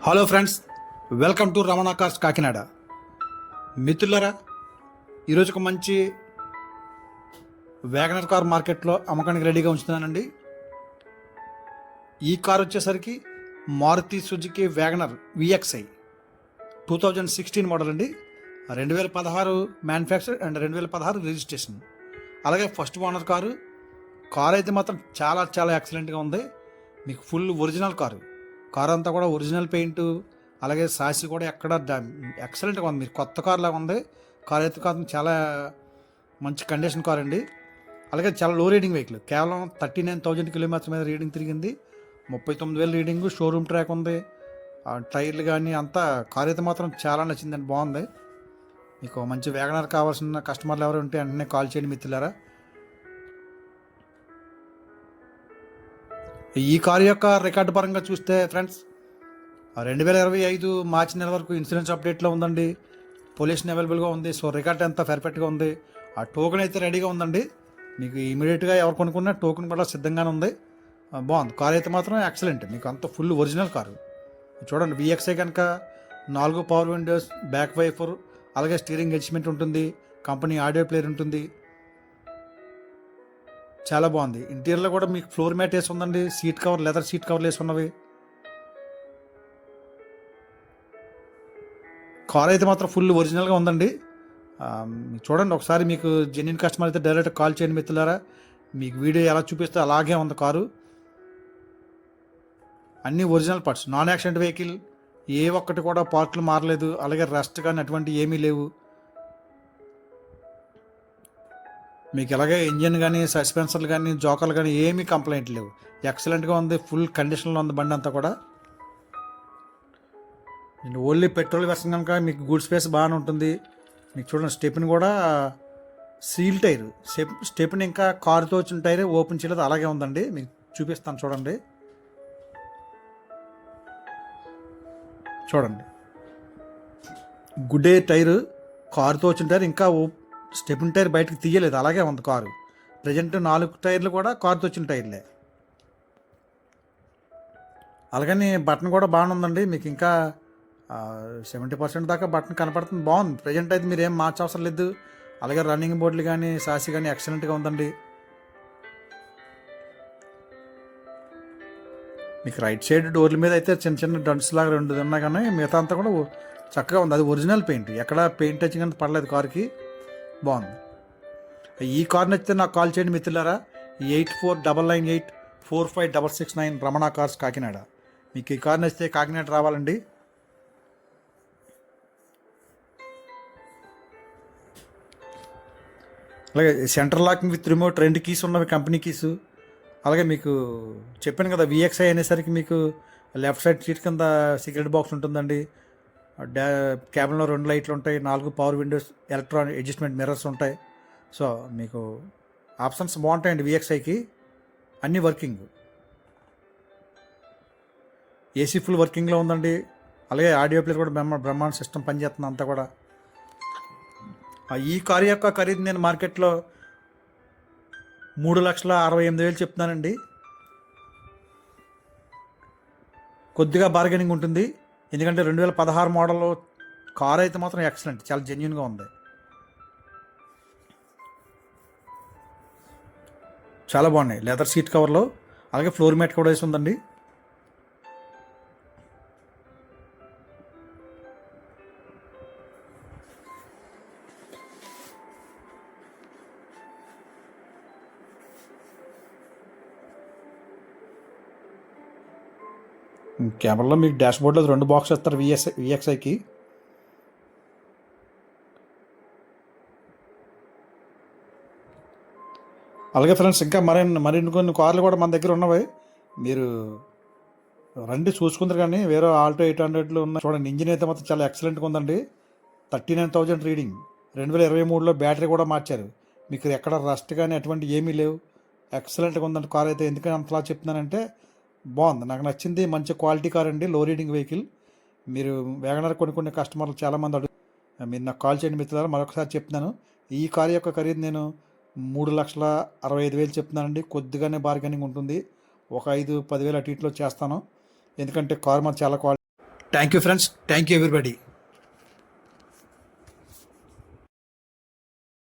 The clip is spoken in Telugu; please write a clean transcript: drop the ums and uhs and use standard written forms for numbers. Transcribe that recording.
Hello friends, welcome to Ramana cars Kakinada. మిత్రులరా, ఈరోజు ఒక మంచి వ్యాగనర్ కార్ మార్కెట్లో అమ్మకానికి రెడీగా ఉంచుతున్నానండి. ఈ కార్ వచ్చేసరికి Maruti Suzuki wagon R VXI 2016 model అండి. 2016 మ్యానుఫ్యాక్చర్ అండ్ 2016 రిజిస్ట్రేషన్. అలాగే ఫస్ట్ ఓనర్ కారు. కార్ అయితే మాత్రం చాలా చాలా ఎక్సలెంట్గా ఉంది. మీకు ఫుల్ ఒరిజినల్ కారు అంతా కూడా ఒరిజినల్ పెయింట్, అలాగే సాసి కూడా ఎక్కడ ఎక్సలెంట్గా ఉంది. మీరు కొత్త కార్ లాగా ఉంది. కార్ అయితే కాదు, చాలా మంచి కండిషన్ కార్ అండి. అలాగే చాలా లో రీడింగ్ వెహికల్, కేవలం 39,000 కిలోమీటర్స్ మీద రీడింగ్ తిరిగింది. 39,000 రీడింగ్, షోరూమ్ ట్రాక్ ఉంది. టైర్లు కానీ అంతా కార్ అయితే మాత్రం చాలా నచ్చిందండి, బాగుంది. మీకు మంచి వ్యాగనర్ కావాల్సిన కస్టమర్లు ఎవరు ఉంటే వెంటనే కాల్ చేయండి మిత్రులారా. ఈ కారు యొక్క రికార్డు పరంగా చూస్తే ఫ్రెండ్స్, 2025 మార్చి నెల వరకు ఇన్సూరెన్స్ అప్డేట్లో ఉందండి. పొల్యూషన్ అవైలబుల్గా ఉంది. సో రికార్డ్ అంతా పర్ఫెక్ట్గా ఉంది. ఆ టోకెన్ అయితే రెడీగా ఉందండి. మీకు ఇమీడియట్గా ఎవరు కొనుక్కున్నా టోకెన్ కూడా సిద్ధంగానే ఉంది. బాగుంది. కార్ అయితే మాత్రం ఎక్సలెంట్. మీకు అంత ఫుల్ ఒరిజినల్ కారు. చూడండి, విఎక్స్ఐ కనుక 4 పవర్ విండోస్, బ్యాక్ వైఫర్, అలాగే స్టీరింగ్ అడ్జస్ట్మెంట్ ఉంటుంది. కంపెనీ ఆడియో ప్లేయర్ ఉంటుంది. చాలా బాగుంది. ఇంటీరియర్లో కూడా మీకు ఫ్లోర్ మ్యాట్ వేసి ఉందండి. సీట్ కవర్, లెదర్ సీట్ కవర్లు వేసి ఉన్నవి. కార్ అయితే మాత్రం ఫుల్ ఒరిజినల్గా ఉందండి. చూడండి ఒకసారి. మీకు జెన్యున్ కస్టమర్ అయితే డైరెక్ట్ కాల్ చేయండి మిత్రులారా. మీకు వీడియో ఎలా చూపిస్తే అలాగే ఉంది కారు. అన్నీ original parts, non accident vehicle. ఏ ఒక్కటి కూడా పార్ట్లు మారలేదు. అలాగే రస్ట్ కానీ అటువంటి ఏమీ లేవు. మీకు ఎలాగే ఇంజన్ కానీ, సస్పెన్సర్లు కానీ, జోకర్లు కానీ ఏమీ కంప్లైంట్ లేవు. ఎక్సలెంట్గా ఉంది. ఫుల్ కండిషన్లో ఉంది బండి అంతా కూడా. ఓన్లీ పెట్రోల్ వెర్షన్ కనుక మీకు గుడ్ స్పేస్ బాగానే ఉంటుంది. మీకు చూడండి, స్టెప్ని కూడా సీల్ టైర్. స్టెప్ని ఇంకా కారుతో వచ్చిన టైర్ ఓపెన్ చేయలేదు, అలాగే ఉందండి. మీకు చూపిస్తాను చూడండి. చూడండి, గుడ్ టైరు, కారుతో వచ్చిన టైర్ ఇంకా స్టెప్ని టైర్ బయటకు తీయలేదు, అలాగే ఉంది కారు. ప్రజెంట్ 4 టైర్లు కూడా కారుతో వచ్చిన టైర్లే. అలాగని బటన్ కూడా బాగానే ఉందండి. మీకు ఇంకా 70% దాకా బటన్ కనపడుతుంది, బాగుంది. ప్రజెంట్ అయితే మీరు ఏం మార్చవసరం లేదు. అలాగే రన్నింగ్ బోర్డులు కానీ, సాసి కానీ ఎక్సలెంట్గా ఉందండి. మీకు రైట్ సైడ్ డోర్ల మీద అయితే చిన్న చిన్న డంట్స్ లాగా 2 ఉన్నాయి, కానీ మిగతా అంతా కూడా చక్కగా ఉంది. అది ఒరిజినల్ పెయింట్, ఎక్కడ పెయింట్ టచింగ్ అంతా పడలేదు కారుకి. బాగుంది. ఈ కార్ నచ్చితే నాకు కాల్ చేయండి మిత్రులారా. 8499845669 రమణ కార్స్ కాకినాడ. మీకు ఈ కార్ నచ్చితే కాకినాడ రావాలండి. అలాగే centre locking with remote 2 keys ఉన్నవి, కంపెనీ కీసు. అలాగే మీకు చెప్పాను కదా, విఎక్స్ఐ అనేసరికి మీకు లెఫ్ట్ సైడ్ సీట్ కింద సిగరెట్ బాక్స్ ఉంటుందండి. క్యాబిన్లో 2 లైట్లు ఉంటాయి, 4 power Windows, electronic adjustment mirrors ఉంటాయి. సో మీకు ఆప్షన్స్ బాగుంటాయండి విఎక్స్ఐకి. అన్నీ వర్కింగ్. ఏసీ ఫుల్ వర్కింగ్లో ఉందండి. అలాగే ఆడియో ప్లేయర్ కూడా బ్రహ్మాండ సిస్టమ్ పనిచేస్తుంది అంతా కూడా. ఈ కారు యొక్క ఖరీదు నేను మార్కెట్లో 3,68,000 చెప్తున్నానండి. కొద్దిగా బార్గెనింగ్ ఉంటుంది, ఎందుకంటే 2016 మోడల్ కార్ అయితే మాత్రం ఎక్సలెంట్, చాలా జెన్యున్గా ఉంది. చాలా బాగున్నాయి. లెదర్ సీట్ కవర్లో, అలాగే ఫ్లోర్ మ్యాట్ కూడా వేసి ఉందండి. కేబుల్లో మీకు డాష్ బోర్డ్లో 2 బాక్స్ ఇస్తారు విఎక్స్ఐకి. అలాగే ఫ్రెండ్స్, ఇంకా మరిన్ని కొన్ని కార్లు కూడా మన దగ్గర ఉన్నవి. మీరు రండి చూసుకుంటారు. కానీ వేరే ఆల్టో 800 ఉన్నాయి. చూడండి, ఇంజిన్ అయితే మాత్రం చాలా ఎక్సలెంట్గా ఉందండి. 39,000 రీడింగ్. 2023లో బ్యాటరీ కూడా మార్చారు. మీకు ఎక్కడ రస్ట్ కానీ అటువంటి ఏమీ లేవు. ఎక్సలెంట్గా ఉందండి కార్ అయితే. ఎందుకని అంతలా చెప్తున్నానంటే, బాగుంది, నాకు నచ్చింది. మంచి క్వాలిటీ కార్ అండి, లో రీడింగ్ వెహికల్. మీరు వ్యాగనర్ కొన్ని కస్టమర్లు చాలామంది మీరు నాకు కాల్ చేయండి మిత్రులారా. మరొకసారి చెప్తున్నాను, ఈ కార్ యొక్క ఖరీదు నేను 3,65,000 చెప్తున్నానండి. కొద్దిగానే బార్గెనింగ్ ఉంటుంది. ఒక 5-10,000 అటు ఇటులో చేస్తాను, ఎందుకంటే కార్ మాత్రం చాలా quality. Thank you friends, thank you everybody.